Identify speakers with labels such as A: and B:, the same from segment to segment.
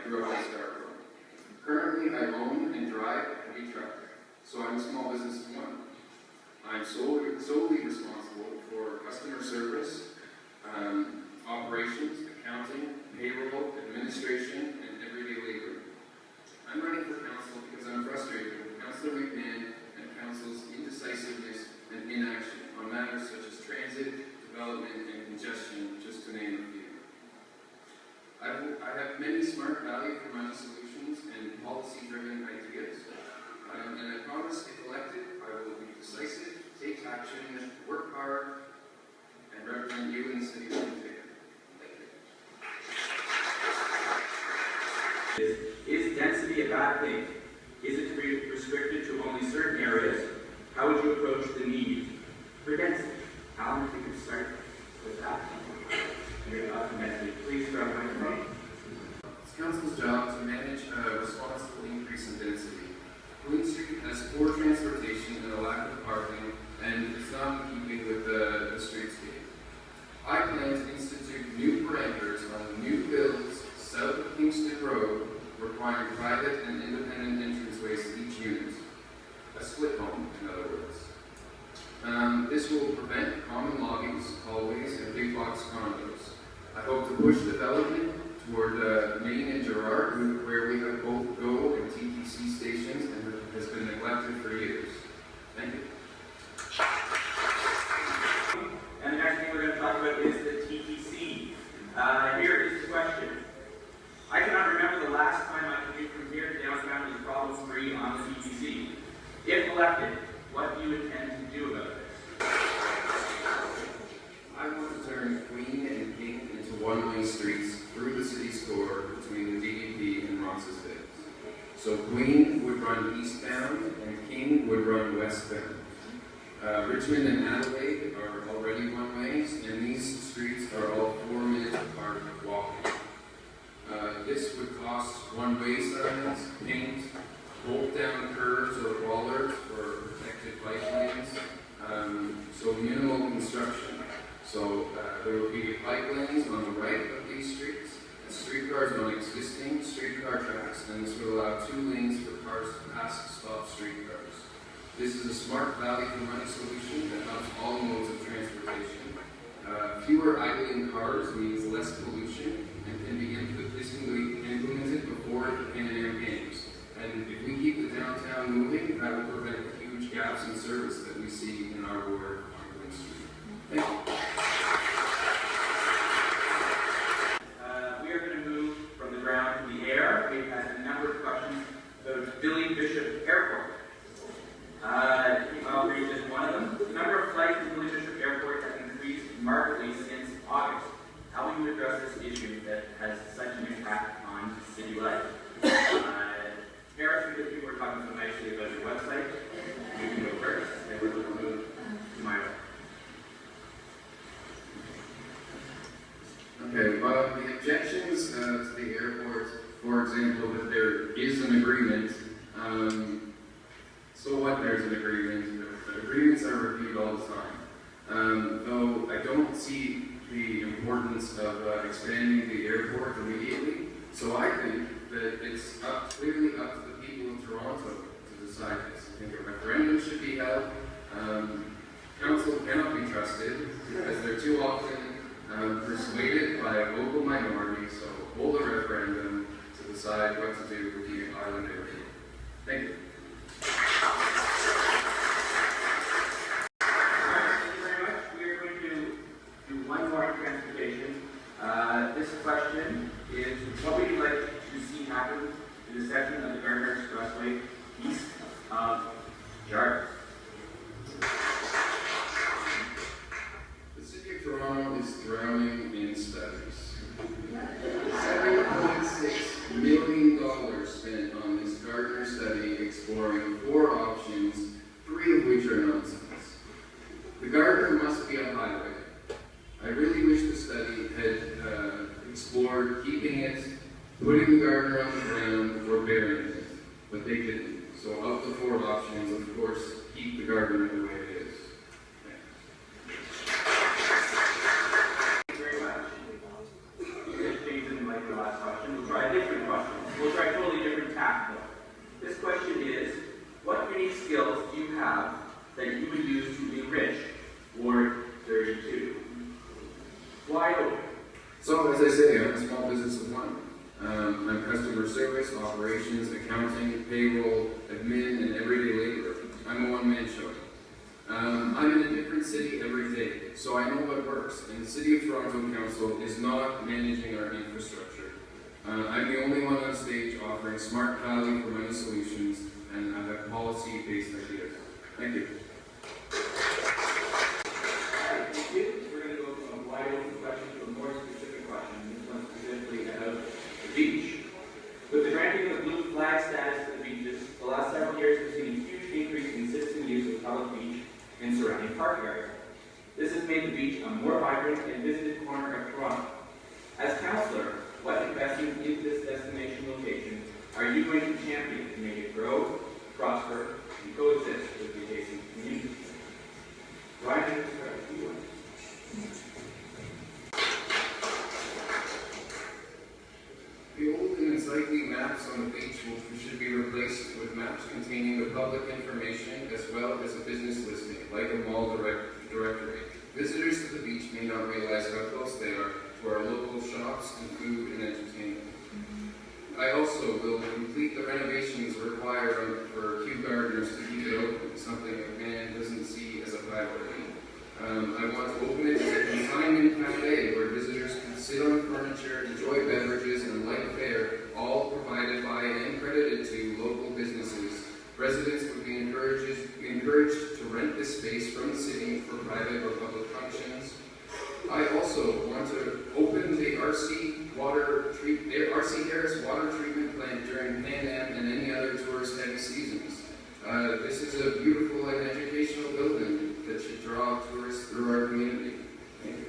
A: grew up in Scarborough. Currently, I own and drive a heavy truck, so I'm a small business of one. I'm solely responsible for customer service, operations, accounting, payroll, administration, and everyday labor. I'm running for council because I'm frustrated with Councillor McMahon and council's indecisiveness and inaction on matters such as transit, development, and congestion, just to name a few. I have many smart value for money solutions and policy-driven ideas, and I promise if elected, I will be decisive, take action, work hard, and represent you in the city of Ontario. Thank you.
B: Is density a bad thing? Is it to be restricted to only certain areas? How would you approach the need for density? Alan, if you could start with that. Please grab my microphone.
A: It's council's job to manage a responsible increase in density. Queen Street has poor transportation and a lack of parking, and it's not in keeping with the streetscape. I plan to institute new parameters on new builds south of Kingston Road, requiring private and independent entranceways to each unit. A split home, in other words. This will prevent common lobbies, hallways, and big box condos. I hope to push development toward Main and Gerrard, where we have both GO and TTC stations and has been neglected for years. Thank you.
B: And the next thing we're going to talk about is the TTC. Here is the question. I cannot remember the last time I commuted from here to downtown with problem-free on the TTC. If elected, what do you intend to do about this?
A: I want to turn Queen and King into one-way streets through the city's core between the DDP and Roncesvalles. So Queen would run eastbound and King would run westbound. Richmond and Adelaide are already one-ways, and these streets are all 4 minutes apart walking. This would cost one-way signs, paint, bolt-down curves or rollers for protected bike lanes, so minimal construction. So there will be bike lanes on the right of these streets, and streetcars on existing streetcar tracks, and this would allow 2 lanes for cars to pass stop streetcars. This is a smart value for money solution that helps all modes of transportation. Fewer idling cars means less pollution and can be implemented before the Pan Am Games. And if we keep the downtown moving, that will prevent huge gaps in service that we see in our ward on Queen Street. Thank you.
B: We are going to move from the ground to the air. We've had a number of questions about Billy Bishop Airport. I'll read just one of them. The number of flights to Billy Bishop Airport has increased markedly since August. How will you address this issue that has such an impact on city life? Harris, because people were talking so nicely about your website, you can go first, and we're going to move to my way.
A: Okay, well, the objections to the airport, for example, that there is an agreement, so what there's an agreement, agreements are reviewed all the time. Though I don't see the importance of expanding the airport immediately, so I think that it's clearly up to the people of Toronto to decide this. I think a referendum should be held. Council cannot be trusted because they're too often persuaded by a local minority, so hold a referendum to decide what to do with the island area. Thank you.
B: Thank you very much. We are going to do one more on transportation. This question is, what would you like to see happen to the section of the Gardiner Expressway east of Jarvis?
A: The City of Toronto is drowning in studies. $7.6 million spent on this Gardiner study
B: skills do you have that you would use to enrich Ward 32? Wide open.
A: So, as I say, I'm a small business of one. I'm customer service, operations, accounting, payroll, admin, and everyday labor. I'm a one-man show. I'm in a different city every day, so I know what works. And the City of Toronto Council is not managing our infrastructure. I'm the only one on stage offering smart value for money solutions, and I have policy-based ideas. Thank you.
B: Thank you. We're going to go from a wide open question to a more specific question. This one specifically about the beach. With the granting of blue flag status to the beaches, the last several years we've seen a huge increase in citizen use of public beach and surrounding park areas. This has made the beach a more vibrant and visited corner of Toronto. As councillor, what investment in this destination location are you going to champion to make it grow, prosper, and coexist with the adjacent communities? Ryan, I'm going to start with you.
A: The old and unsightly maps on the beach should be replaced with maps containing the public information as well as a business listing, like a mall directory. Visitors to the beach may not realize how close they are to our local shops and food and entertainment. I also will complete the renovations required for Kew Gardeners to keep it open, something that man doesn't see as a priority. I want to open it as a consignment cafe where visitors can sit on furniture, enjoy beverages, and light fare, all provided by and credited to local businesses. Residents would be encouraged to rent this space from the city for private or public functions. I also want to open the RC Harris water treatment plant during Pan Am and any other tourist-heavy seasons. This is a beautiful and educational building that should draw tourists through our community. Thank you.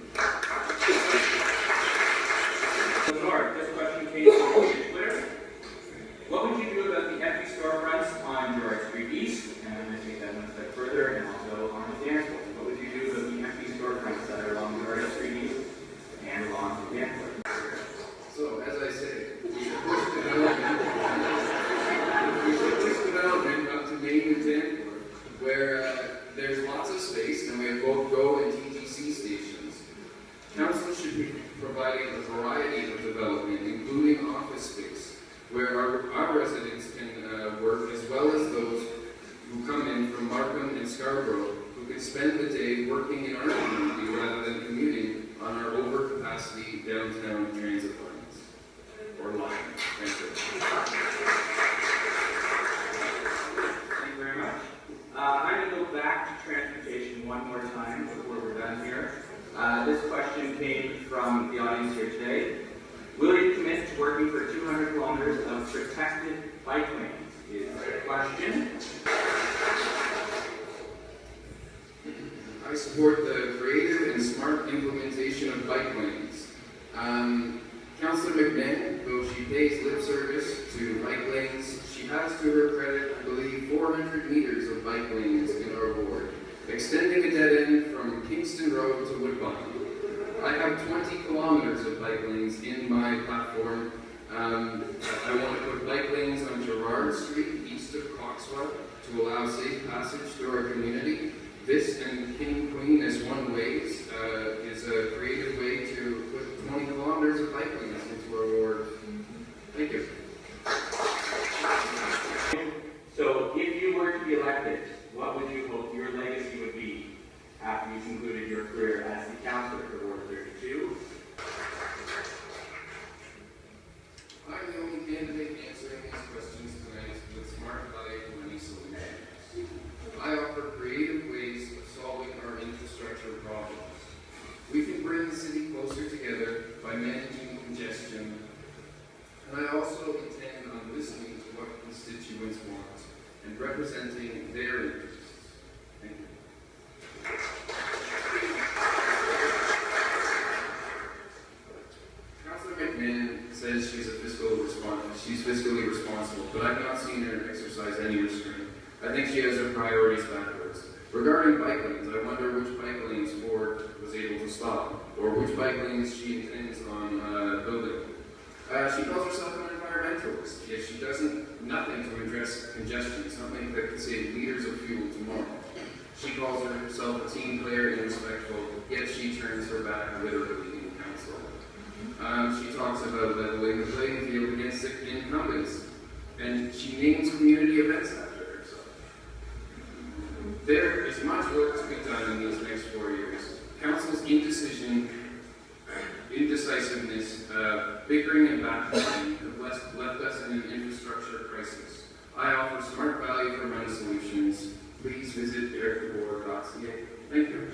B: Lenore, this question came from Twitter. What would you do about the empty storefronts on Gerrard Street East? And I'm going to take that one step further and also on the dance floor. What would you do about the empty storefronts that are along Gerrard Street East and along the dance floor?
A: So, as I said, we should push development up to Main and Danforth, where there's lots of space, and we have both GO and TTC stations. Council should be providing a variety of development, including office space, where our residents can work, as well as those who come in from Markham and Scarborough, who can spend the day working in our community rather than commuting on our overcapacity downtown transit lines. Or line. Thank you.
B: Thank you very much. I'm going to go back to transportation one more time before we're done here. This question came from the audience here today. Will you commit to working for 200 kilometers of protected bike lanes? Is the question.
A: I support the creative and smart implementation of bike lanes. Councillor McMahon, though she pays lip service to bike lanes, she has to her credit, I believe, 400 meters of bike lanes in our ward, extending a dead end from Kingston Road to Woodbine. I have 20 kilometers of bike lanes in my platform. I want to put bike lanes on Gerrard Street, east of Coxwell, to allow safe passage through our community. This and King Queen as one ways is a creative way to put 20 kilometers of bike lanes into our ward. Thank you.
B: So, if you were to be elected, what would you hope your legacy would be after you concluded your career as the councillor for Ward 32?
A: I'm the only candidate answering these questions tonight with smart value money solutions. I offer creative ways of solving our infrastructure problems. We can bring the city closer together by managing congestion, and I also intend on listening to what constituents want and representing their interests. Thank you. Councillor McMahon says she's fiscally responsible, but I've not seen her exercise any restraint. I think she has her priorities backwards. Regarding bike lanes, I wonder which bike lanes Ford was able to stop, or which bike lanes she intends on building. She calls herself an environmentalist. environmentalist, yet she does nothing to address congestion, something that could save liters of fuel tomorrow. She calls herself a team player and respectful, yet she turns her back literally in council. She talks about leveling the playing field against incumbents, and she names community events after herself. There is much work to be done in these next 4 years. Council's indecisiveness, bickering and backbiting have left us in an infrastructure crisis. I offer smart value for money solutions. Please visit ericboer.ca. Thank you.